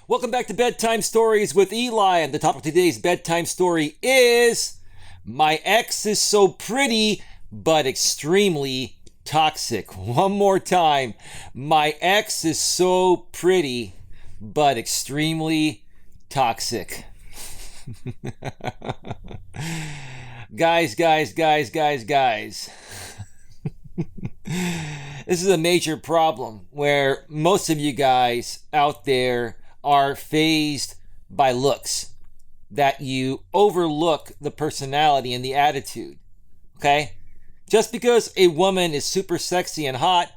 Welcome back to Bedtime Stories with Eli, and the topic of today's bedtime story is My Ex is So Pretty but Extremely Toxic. One more time. My ex is so pretty but extremely toxic. Guys. This is a major problem where most of you guys out there are fazed by looks, that you overlook the personality and the attitude. Okay? Just because a woman is super sexy and hot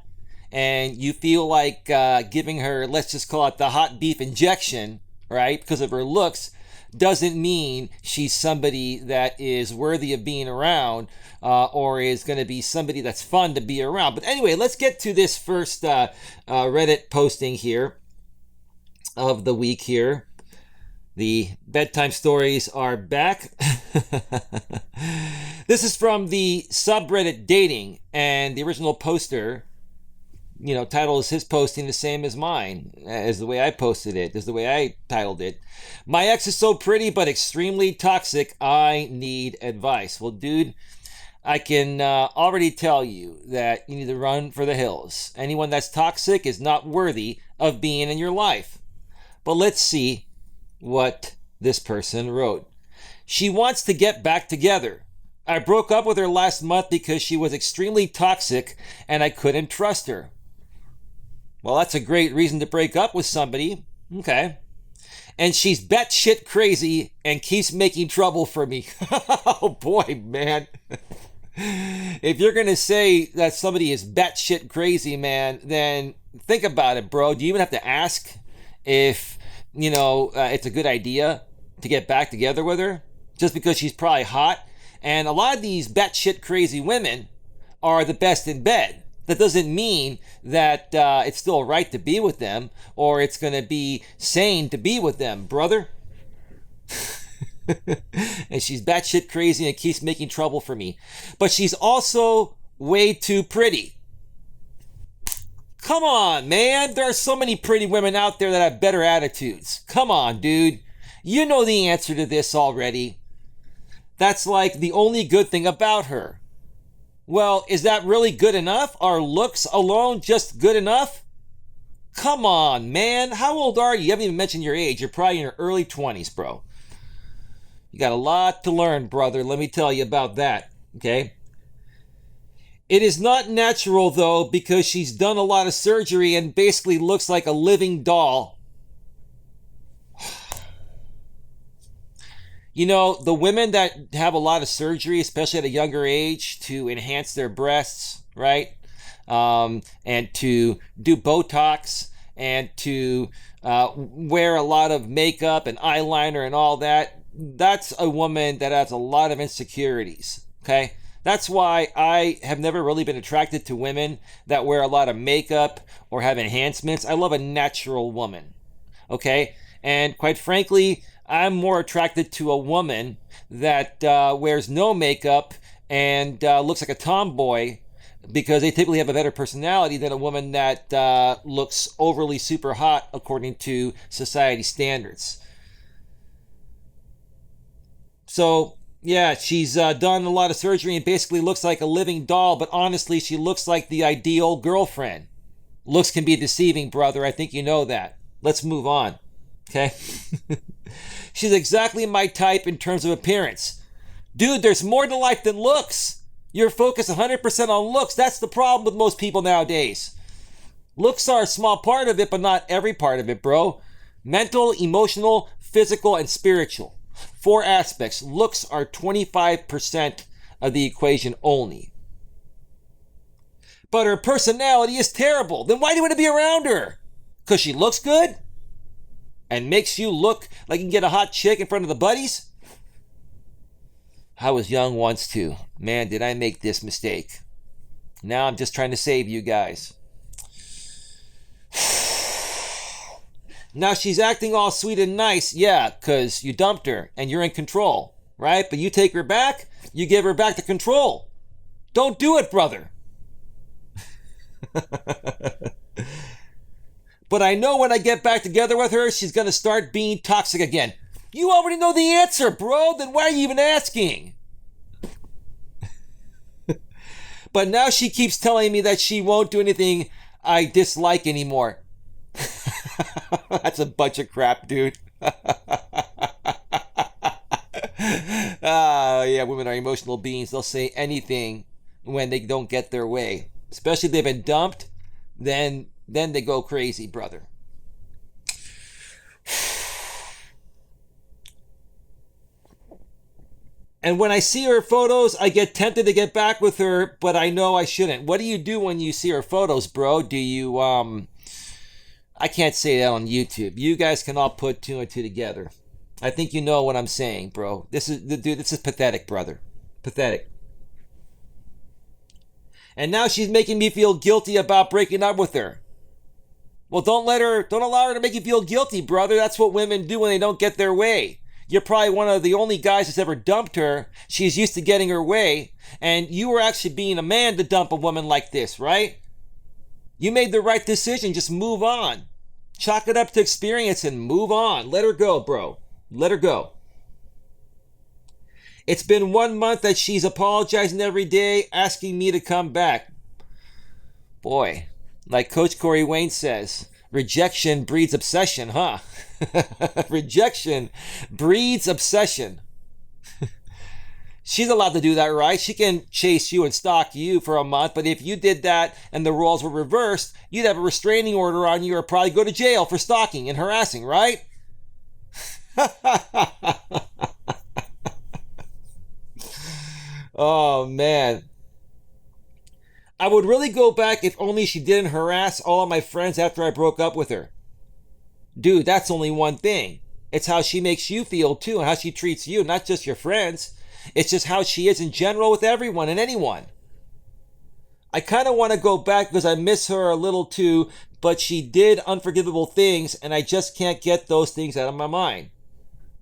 and you feel like giving her, let's just call it the hot beef injection, right, because of her looks, doesn't mean she's somebody that is worthy of being around or is going to be somebody that's fun to be around. But anyway, let's get to this first Reddit posting here of the week here. The bedtime stories are back. This is from the subreddit dating, and the original poster, titles his posting the same as mine, as the way I posted it, as the way I titled it. My ex is so pretty but extremely toxic. I need advice. Well, dude, I can already tell you that you need to run for the hills. Anyone that's toxic is not worthy of being in your life. But let's see what this person wrote. She wants to get back together. I broke up with her last month because she was extremely toxic and I couldn't trust her. Well, that's a great reason to break up with somebody. Okay. And she's batshit crazy and keeps making trouble for me. Oh boy, man. If you're going to say that somebody is batshit crazy, man, then think about it, bro. Do you even have to ask if, it's a good idea to get back together with her? Just because she's probably hot? And a lot of these batshit crazy women are the best in bed. That doesn't mean that it's still right to be with them or it's going to be sane to be with them, brother. And she's batshit crazy and keeps making trouble for me. But she's also way too pretty. Come on, man. There are so many pretty women out there that have better attitudes. Come on, dude. You know the answer to this already. That's like the only good thing about her. Well, is that really good enough? Are looks alone just good enough? Come on, man. How old are you? You haven't even mentioned your age. You're probably in your early 20s, bro. You got a lot to learn, brother. Let me tell you about that, okay? It is not natural, though, because she's done a lot of surgery and basically looks like a living doll. The women that have a lot of surgery, especially at a younger age, to enhance their breasts, right? And to do Botox and to wear a lot of makeup and eyeliner and all that, that's a woman that has a lot of insecurities, okay? That's why I have never really been attracted to women that wear a lot of makeup or have enhancements. I love a natural woman, okay? And quite frankly, I'm more attracted to a woman that wears no makeup and looks like a tomboy, because they typically have a better personality than a woman that looks overly super hot according to society standards. So, yeah, she's done a lot of surgery and basically looks like a living doll, but honestly, she looks like the ideal girlfriend. Looks can be deceiving, brother. I think you know that. Let's move on, okay? She's exactly my type in terms of appearance. Dude, there's more to life than looks. You're focused 100% on looks. That's the problem with most people nowadays. Looks are a small part of it, but not every part of it, bro. Mental, emotional, physical, and spiritual. 4 aspects. Looks are 25% of the equation only. But her personality is terrible. Then why do you want to be around her? Because she looks good? And makes you look like you can get a hot chick in front of the buddies? I was young once too. Man, did I make this mistake. Now I'm just trying to save you guys. Now she's acting all sweet and nice, yeah, because you dumped her and you're in control, right? But you take her back, you give her back the control. Don't do it, brother. But I know when I get back together with her, she's going to start being toxic again. You already know the answer, bro. Then why are you even asking? But now she keeps telling me that she won't do anything I dislike anymore. That's a bunch of crap, dude. Yeah, women are emotional beings. They'll say anything when they don't get their way. Especially if they've been dumped, then they go crazy, brother. And when I see her photos, I get tempted to get back with her, but I know I shouldn't. What do you do when you see her photos, bro? Do you, I can't say that on YouTube. You guys can all put two and two together. I think you know what I'm saying, bro. This is pathetic, brother. Pathetic. And now she's making me feel guilty about breaking up with her. Well, don't allow her to make you feel guilty, brother. That's what women do when they don't get their way. You're probably one of the only guys that's ever dumped her. She's used to getting her way. And you were actually being a man to dump a woman like this, right? You made the right decision. Just move on. Chalk it up to experience and move on. Let her go, bro. Let her go. It's been 1 month that she's apologizing every day, asking me to come back. Boy, like Coach Corey Wayne says, rejection breeds obsession, huh? Rejection breeds obsession. She's allowed to do that, right? She can chase you and stalk you for a month, but if you did that and the roles were reversed, you'd have a restraining order on you or probably go to jail for stalking and harassing, right? Oh, man. I would really go back if only she didn't harass all of my friends after I broke up with her. Dude, that's only one thing. It's how she makes you feel too, and how she treats you, not just your friends. It's just how she is in general with everyone and anyone. I kind of want to go back because I miss her a little too, but she did unforgivable things, and I just can't get those things out of my mind.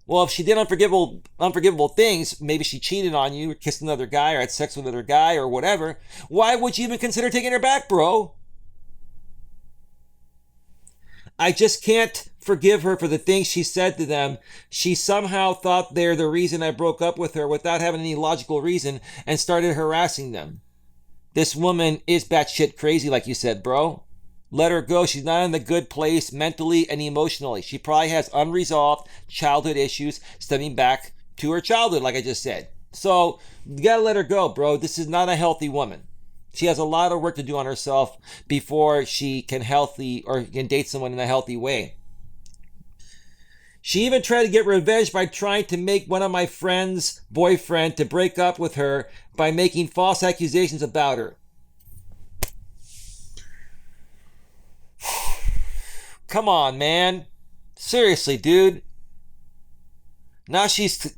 Well, if she did unforgivable things, maybe she cheated on you, or kissed another guy, or had sex with another guy, or whatever, why would you even consider taking her back, bro? I just can't forgive her for the things she said to them. She somehow thought they're the reason I broke up with her without having any logical reason and started harassing them. This woman is batshit crazy, like you said, bro. Let her go. She's not in a good place mentally and emotionally. She probably has unresolved childhood issues stemming back to her childhood, like I just said. So you gotta let her go, bro. This is not a healthy woman. She has a lot of work to do on herself before she can date someone in a healthy way. She even tried to get revenge by trying to make one of my friends' boyfriend to break up with her by making false accusations about her. Come on, man. Seriously, dude. Now she's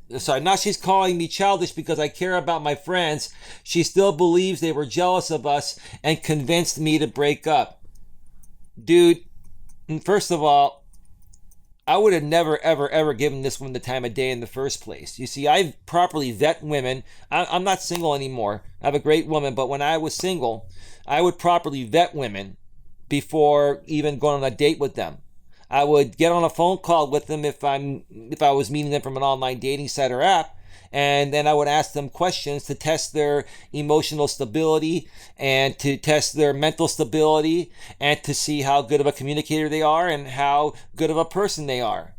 calling me childish because I care about my friends. She still believes they were jealous of us and convinced me to break up. Dude, first of all, I would have never, ever, ever given this woman the time of day in the first place. You see, I properly vet women. I'm not single anymore. I have a great woman, but when I was single, I would properly vet women before even going on a date with them. I would get on a phone call with them if I was meeting them from an online dating site or app, and then I would ask them questions to test their emotional stability and to test their mental stability and to see how good of a communicator they are and how good of a person they are.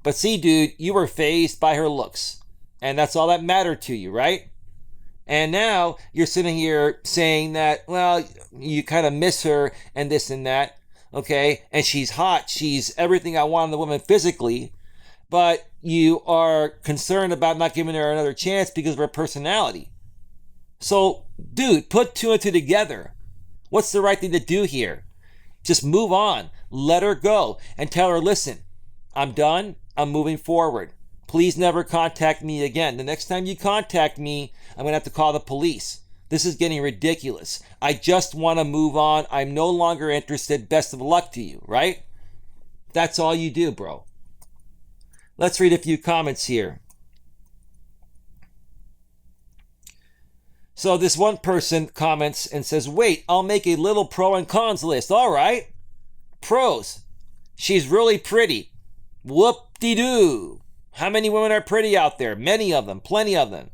But see, dude, you were fazed by her looks, and that's all that mattered to you, right? And now you're sitting here saying that, well, you kind of miss her and this and that, okay? And she's hot. She's everything I want in the woman physically, but you are concerned about not giving her another chance because of her personality. So, dude, put two and two together. What's the right thing to do here? Just move on. Let her go and tell her, listen, I'm done. I'm moving forward. Please never contact me again. The next time you contact me, I'm going to have to call the police. This is getting ridiculous. I just want to move on. I'm no longer interested. Best of luck to you, right? That's all you do, bro. Let's read a few comments here. So this one person comments and says, wait, I'll make a little pro and cons list. All right. Pros. She's really pretty. Whoop-de-doo. How many women are pretty out there? Many of them, plenty of them.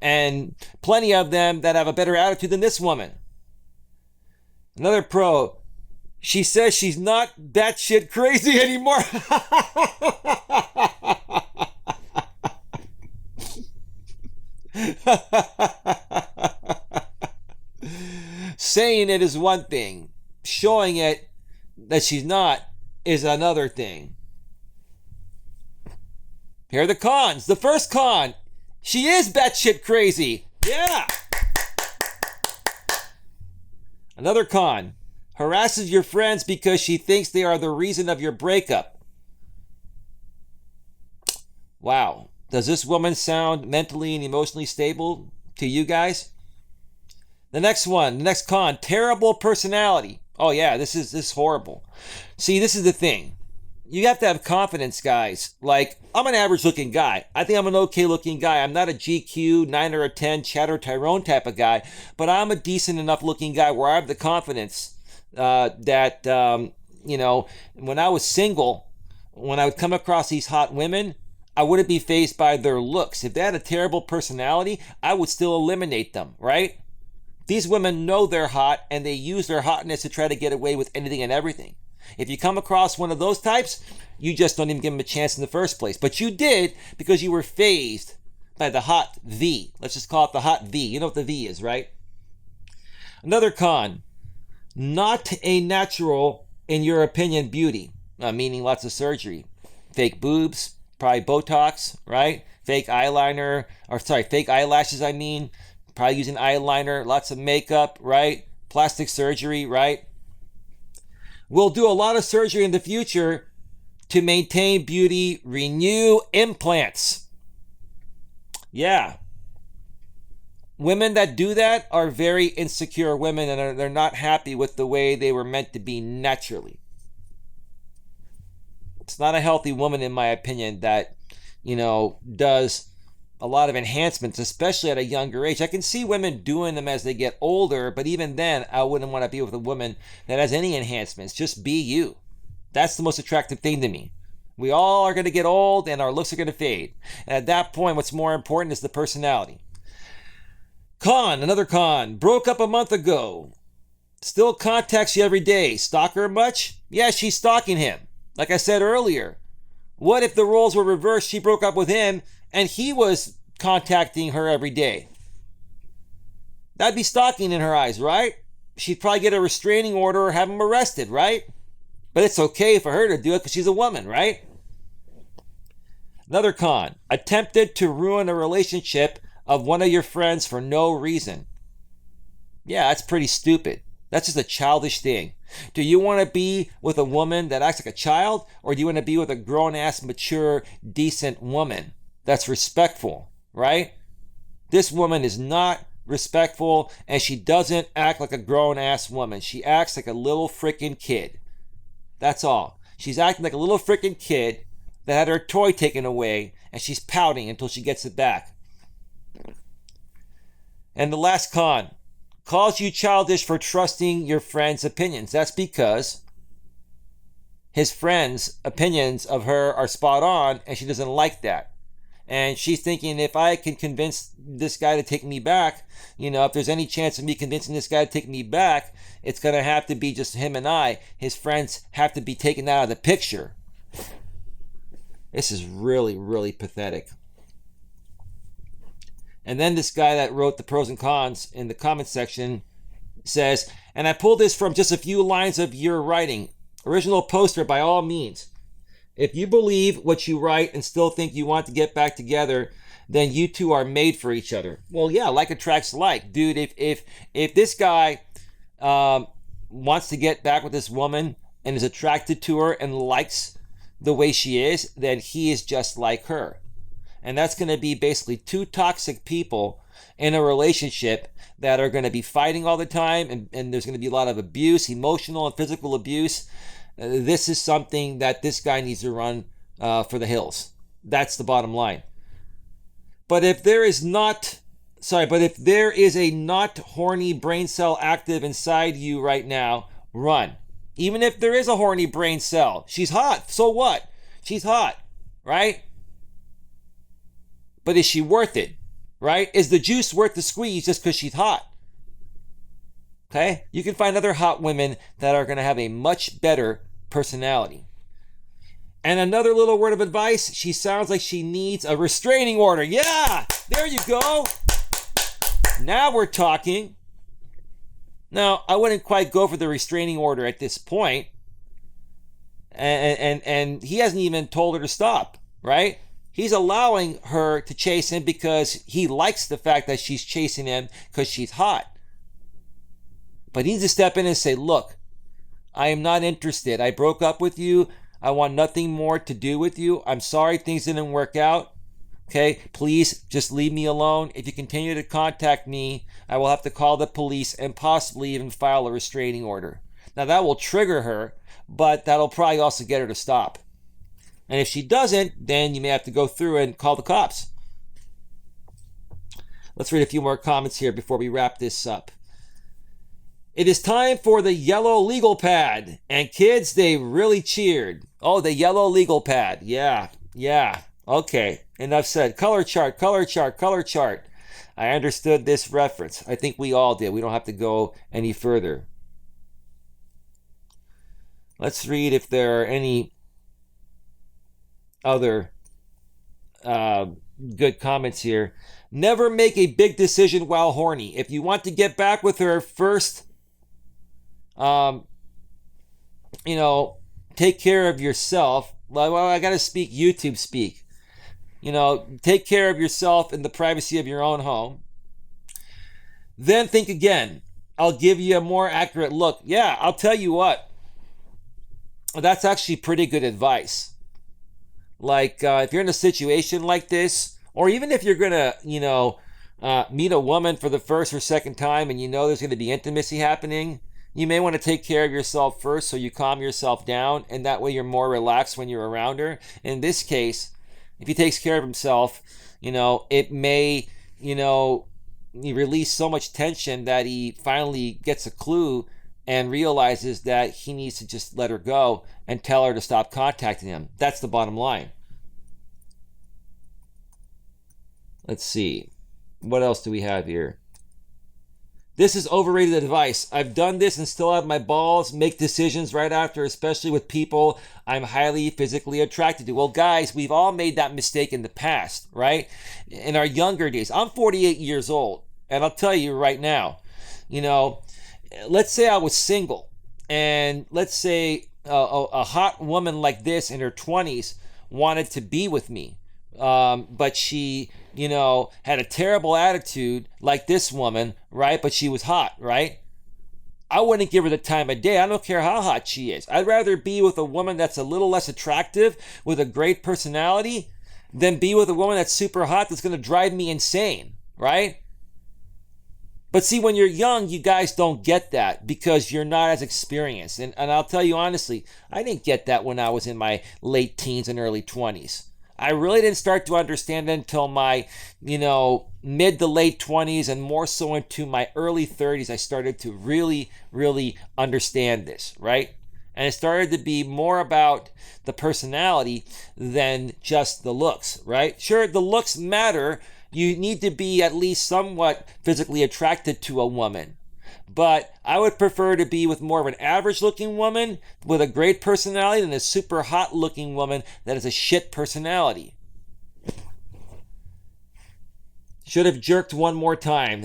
And plenty of them that have a better attitude than this woman. Another pro. She says she's not batshit crazy anymore. Saying it is one thing. Showing it that she's not is another thing. Here are the cons. The first con. She is batshit crazy. Yeah. Another con. Harasses your friends because she thinks they are the reason of your breakup. Wow. Does this woman sound mentally and emotionally stable to you guys? The next one, the next con, terrible personality. Oh yeah, this is horrible. See, this is the thing. You have to have confidence, guys. Like, I'm an average looking guy. I think I'm an okay looking guy. I'm not a GQ, 9 or a 10, Chatter Tyrone type of guy, but I'm a decent enough looking guy where I have the confidence that when I was single, when I would come across these hot women, I wouldn't be fazed by their looks. If they had a terrible personality, I would still eliminate them, right? These women know they're hot, and they use their hotness to try to get away with anything and everything. If you come across one of those types, you just don't even give them a chance in the first place. But you did because you were fazed by the hot V. Let's just call it the hot V. You know what the V is, right? Another con, not a natural, in your opinion, beauty, meaning lots of surgery. Fake boobs, probably Botox, right? Fake eyelashes, probably using eyeliner, lots of makeup, right? Plastic surgery, right? We'll do a lot of surgery in the future to maintain beauty, renew implants. Yeah. Women that do that are very insecure women, and they're not happy with the way they were meant to be naturally. It's not a healthy woman, in my opinion, that, does a lot of enhancements, especially at a younger age. I can see women doing them as they get older, but even then, I wouldn't want to be with a woman that has any enhancements. Just be you. That's the most attractive thing to me. We all are going to get old and our looks are going to fade. And at that point, what's more important is the personality. Another con. Broke up a month ago. Still contacts you every day. Stalk her much? Yeah, she's stalking him. Like I said earlier. What if the roles were reversed? She broke up with him and he was contacting her every day. That'd be stalking in her eyes, right? She'd probably get a restraining order or have him arrested, right? But it's okay for her to do it because she's a woman, right? Another con. Attempted to ruin a relationship of one of your friends for no reason. Yeah, that's pretty stupid. That's just a childish thing. Do you want to be with a woman that acts like a child, or do you want to be with a grown-ass, mature, decent woman that's respectful, right? This woman is not respectful, and she doesn't act like a grown-ass woman. She acts like a little freaking kid. That's all. She's acting like a little freaking kid that had her toy taken away, and she's pouting until she gets it back. And the last con. Calls you childish for trusting your friend's opinions. That's because his friend's opinions of her are spot on, and she doesn't like that. And she's thinking, if I can convince this guy to take me back, if there's any chance of me convincing this guy to take me back, it's going to have to be just him and I. His friends have to be taken out of the picture. This is really, really pathetic. And then this guy that wrote the pros and cons in the comment section says, and I pulled this from just a few lines of your writing. Original poster by all means. If you believe what you write and still think you want to get back together, then you two are made for each other. Well, yeah, like attracts like. Dude, if this guy wants to get back with this woman and is attracted to her and likes the way she is, then he is just like her. And that's going to be basically two toxic people in a relationship that are going to be fighting all the time, and there's going to be a lot of abuse, emotional and physical abuse. This is something that this guy needs to run for the hills. That's the bottom line. But if there is a not horny brain cell active inside you right now, run. Even if there is a horny brain cell, she's hot. So what? She's hot, right? But is she worth it, right? Is the juice worth the squeeze just because she's hot? Okay? You can find other hot women that are going to have a much better personality. And another little word of advice, she sounds like she needs a restraining order. Yeah, there you go. Now we're talking. Now, I wouldn't quite go for the restraining order at this point. And he hasn't even told her to stop, right? He's allowing her to chase him because he likes the fact that she's chasing him because she's hot. But he needs to step in and say, look, I am not interested. I broke up with you. I want nothing more to do with you. I'm sorry things didn't work out. Okay, please just leave me alone. If you continue to contact me, I will have to call the police and possibly even file a restraining order. Now that will trigger her, but that'll probably also get her to stop. And if she doesn't, then you may have to go through and call the cops. Let's read a few more comments here before we wrap this up. It is time for the yellow legal pad. And kids, they really cheered. Oh, the yellow legal pad. Yeah. Okay, enough said. Color chart. I understood this reference. I think we all did. We don't have to go any further. Let's read if there are any other good comments here. Never make a big decision while horny. If you want to get back with her first, take care of yourself. Well, I got to speak YouTube speak. Take care of yourself in the privacy of your own home. Then think again. I'll give you a more accurate look. Yeah, I'll tell you what. That's actually pretty good advice. Like, if you're in a situation like this, or even if you're going to, meet a woman for the first or second time and there's going to be intimacy happening, you may want to take care of yourself first so you calm yourself down, and that way you're more relaxed when you're around her. In this case, if he takes care of himself, it may, he release so much tension that he finally gets a clue and realizes that he needs to just let her go and tell her to stop contacting him. That's the bottom line. Let's see. What else do we have here? This is overrated advice. I've done this and still have my balls, make decisions right after, especially with people I'm highly physically attracted to. Well, guys, we've all made that mistake in the past, right? In our younger days. I'm 48 years old, and I'll tell you right now, let's say I was single, and let's say a hot woman like this in her 20s wanted to be with me, but she had a terrible attitude like this woman, right? But she was hot, right? I wouldn't give her the time of day. I don't care how hot she is. I'd rather be with a woman that's a little less attractive with a great personality than be with a woman that's super hot that's going to drive me insane, right? But see, when you're young, you guys don't get that because you're not as experienced. And I'll tell you honestly, I didn't get that when I was in my late teens and early 20s. I really didn't start to understand it until my, mid to late 20s, and more so into my early 30s. I started to really, really understand this, right? And it started to be more about the personality than just the looks, right? Sure, the looks matter. You need to be at least somewhat physically attracted to a woman. But I would prefer to be with more of an average looking woman with a great personality than a super hot looking woman that has a shit personality. Should have jerked one more time.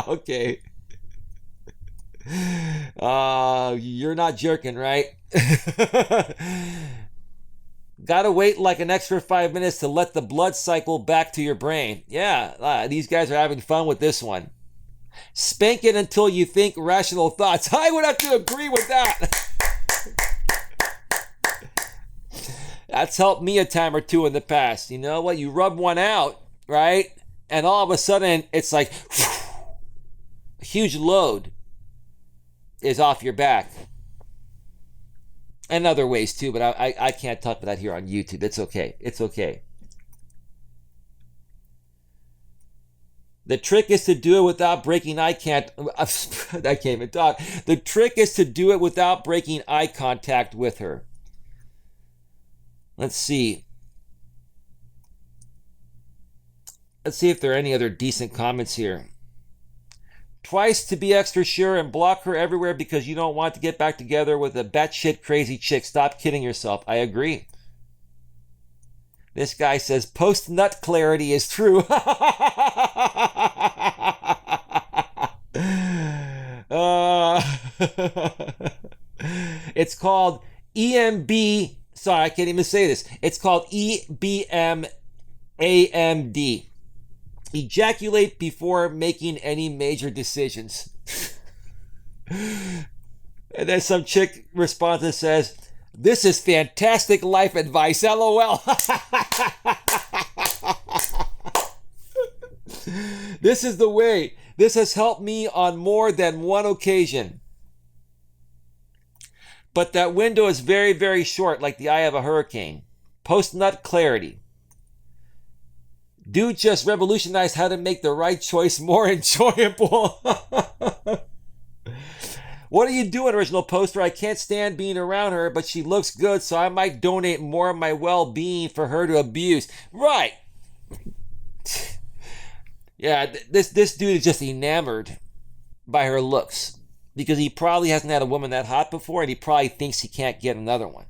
Okay. You're not jerking, right? Gotta wait like an extra 5 minutes to let the blood cycle back to your brain. Yeah, these guys are having fun with this one. Spank it until you think rational thoughts. I would have to agree with that. That's helped me a time or two in the past. You know what? You rub one out, right? And all of a sudden, it's like a huge load is off your back. And other ways too, but I can't talk about that here on YouTube. It's okay. The trick is to do it without breaking eye contact. I can't even talk. The trick is to do it without breaking eye contact with her. Let's see. Let's see if there are any other decent comments here. Twice to be extra sure and block her everywhere because you don't want to get back together with a batshit crazy chick. Stop kidding yourself. I agree. This guy says post-nut clarity is true. It's called EMB. Sorry, I can't even say this. It's called EBMAMD. Ejaculate before making any major decisions. And then some chick responds and says, "This is fantastic life advice, LOL." This is the way. This has helped me on more than one occasion. But that window is very, very short, like the eye of a hurricane. Post-nut clarity. Dude just revolutionized how to make the right choice more enjoyable. What are you doing, original poster? I can't stand being around her, but she looks good, so I might donate more of my well-being for her to abuse. Right. Yeah, this dude is just enamored by her looks because he probably hasn't had a woman that hot before, and he probably thinks he can't get another one.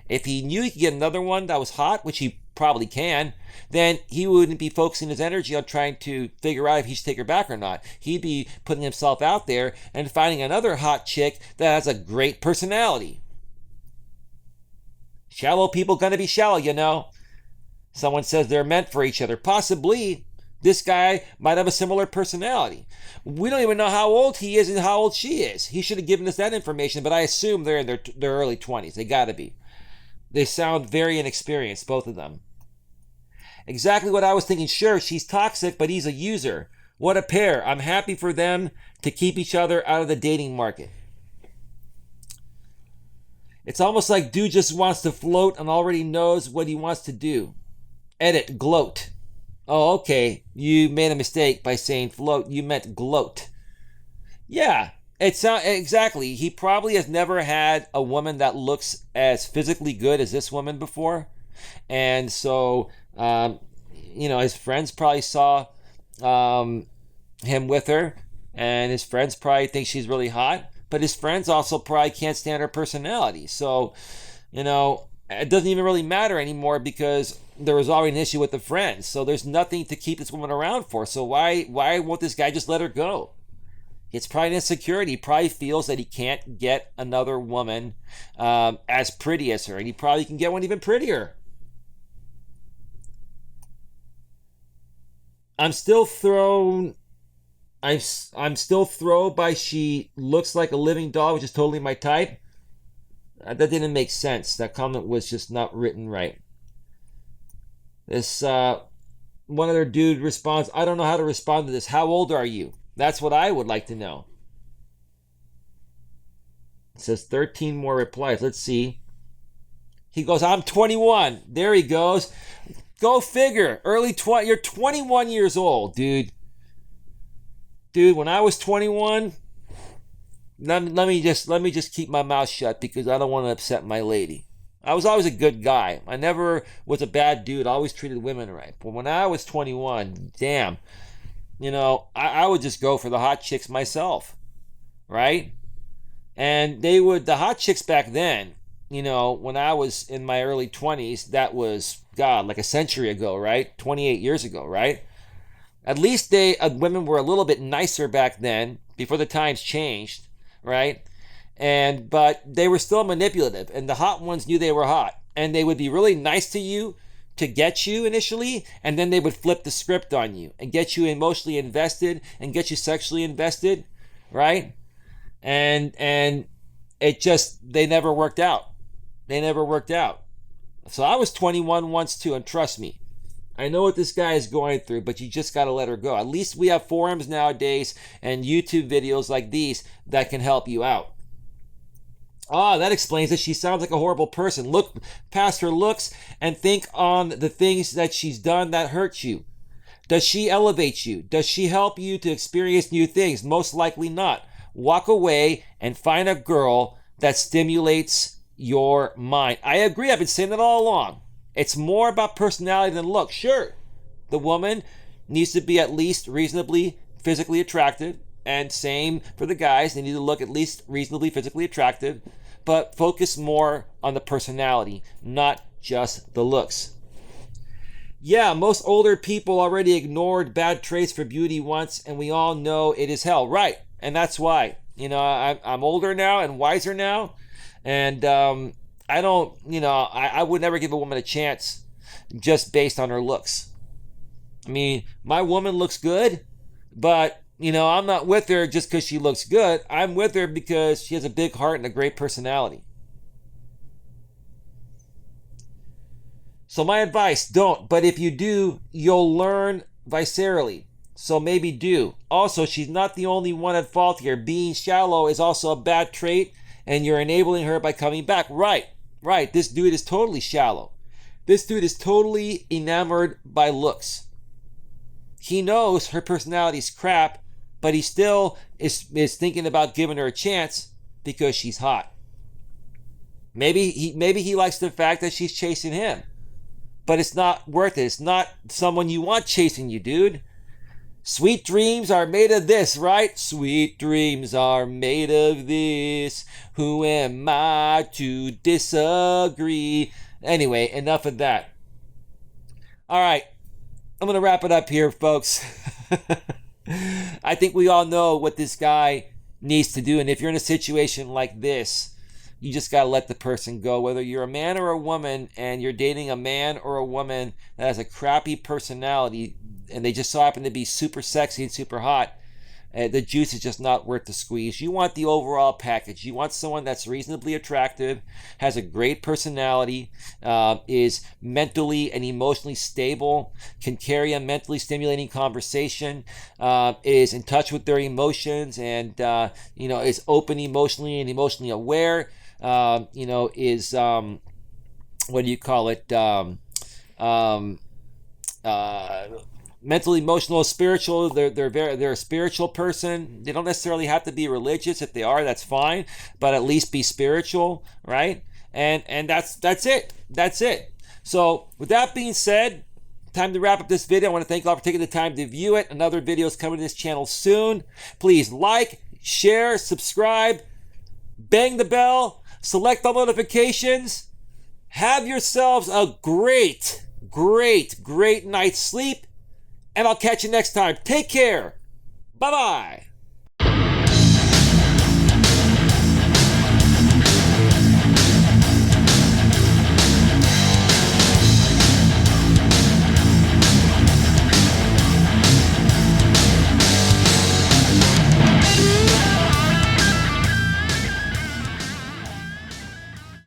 If he knew he could get another one that was hot, which he probably can, then he wouldn't be focusing his energy on trying to figure out if he should take her back or not. He'd be putting himself out there and finding another hot chick that has a great personality. Shallow people gonna be shallow, you know. Someone says they're meant for each other. Possibly. This guy might have a similar personality. We don't even know how old he is and how old she is. He should have given us that information, but I assume they're in their early 20s. They gotta be. They sound very inexperienced, both of them. Exactly what I was thinking. Sure, she's toxic, but he's a user. What a pair. I'm happy for them to keep each other out of the dating market. It's almost like dude just wants to float and already knows what he wants to do. Edit, gloat. Oh, okay. You made a mistake by saying float. You meant gloat. Yeah, exactly. He probably has never had a woman that looks as physically good as this woman before. And so, his friends probably saw him with her, and his friends probably think she's really hot, but his friends also probably can't stand her personality. So, it doesn't even really matter anymore because there was already an issue with the friends. So there's nothing to keep this woman around for. So why won't this guy just let her go? It's probably an insecurity. He probably feels that he can't get another woman as pretty as her, and he probably can get one even prettier. I'm still thrown by she looks like a living doll, which is totally my type. That didn't make sense. That comment was just not written right. This one other dude responds, I don't know how to respond to this. How old are you? That's what I would like to know. It says 13 more replies. Let's see. He goes, I'm 21. There he goes. Go figure. Early 20. You're 21 years old, dude. Dude, when I was 21, let me just keep my mouth shut because I don't want to upset my lady. I was always a good guy. I never was a bad dude. I always treated women right. But when I was 21, damn, I would just go for the hot chicks myself, right? And the hot chicks back then, when I was in my early 20s, that was, God, like a century ago, right? 28 years ago, right? At least women were a little bit nicer back then, before the times changed, right? But they were still manipulative, and the hot ones knew they were hot, and they would be really nice to you to get you initially, and then they would flip the script on you and get you emotionally invested and get you sexually invested, right? And it just, they never worked out. So I was 21 once too, and trust me, I know what this guy is going through, but you just got to let her go. At least we have forums nowadays and YouTube videos like these that can help you out. That explains it. She sounds like a horrible person. Look past her looks and think on the things that she's done that hurt you. Does she elevate you? Does she help you to experience new things? Most likely not. Walk away and find a girl that stimulates your mind. I agree. I've been saying that all along. It's more about personality than look. Sure, the woman needs to be at least reasonably physically attractive, and same for the guys. They need to look at least reasonably physically attractive, but focus more on the personality, not just the looks. Yeah, most older people already ignored bad traits for beauty once, and we all know it is hell. Right, and that's why. I'm older now and wiser now, and I don't, I would never give a woman a chance just based on her looks. I mean, my woman looks good, but, I'm not with her just because she looks good. I'm with her because she has a big heart and a great personality. So my advice, don't. But if you do, you'll learn viscerally. So maybe do. Also, she's not the only one at fault here. Being shallow is also a bad trait, and you're enabling her by coming back. Right. This dude is totally shallow. This dude is totally enamored by looks. He knows her personality's crap, but he still is thinking about giving her a chance because she's hot. Maybe he likes the fact that she's chasing him. But it's not worth it. It's not someone you want chasing you, dude. Sweet dreams are made of this, right? Sweet dreams are made of this. Who am I to disagree? Anyway, enough of that. All right. I'm going to wrap it up here, folks. I think we all know what this guy needs to do. And if you're in a situation like this, you just got to let the person go. Whether you're a man or a woman and you're dating a man or a woman that has a crappy personality and they just so happen to be super sexy and super hot, the juice is just not worth the squeeze. You want the overall package. You want someone that's reasonably attractive, has a great personality, is mentally and emotionally stable, can carry a mentally stimulating conversation, is in touch with their emotions, and is open emotionally and emotionally aware. Is what do you call it? Mental, emotional, spiritual. They're a spiritual person. They don't necessarily have to be religious. If they are, that's fine. But at least be spiritual, right? And that's it. That's it. So with that being said, time to wrap up this video. I want to thank you all for taking the time to view it. Another video is coming to this channel soon. Please like, share, subscribe, bang the bell, select all notifications. Have yourselves a great night's sleep. And I'll catch you next time. Take care. Bye-bye.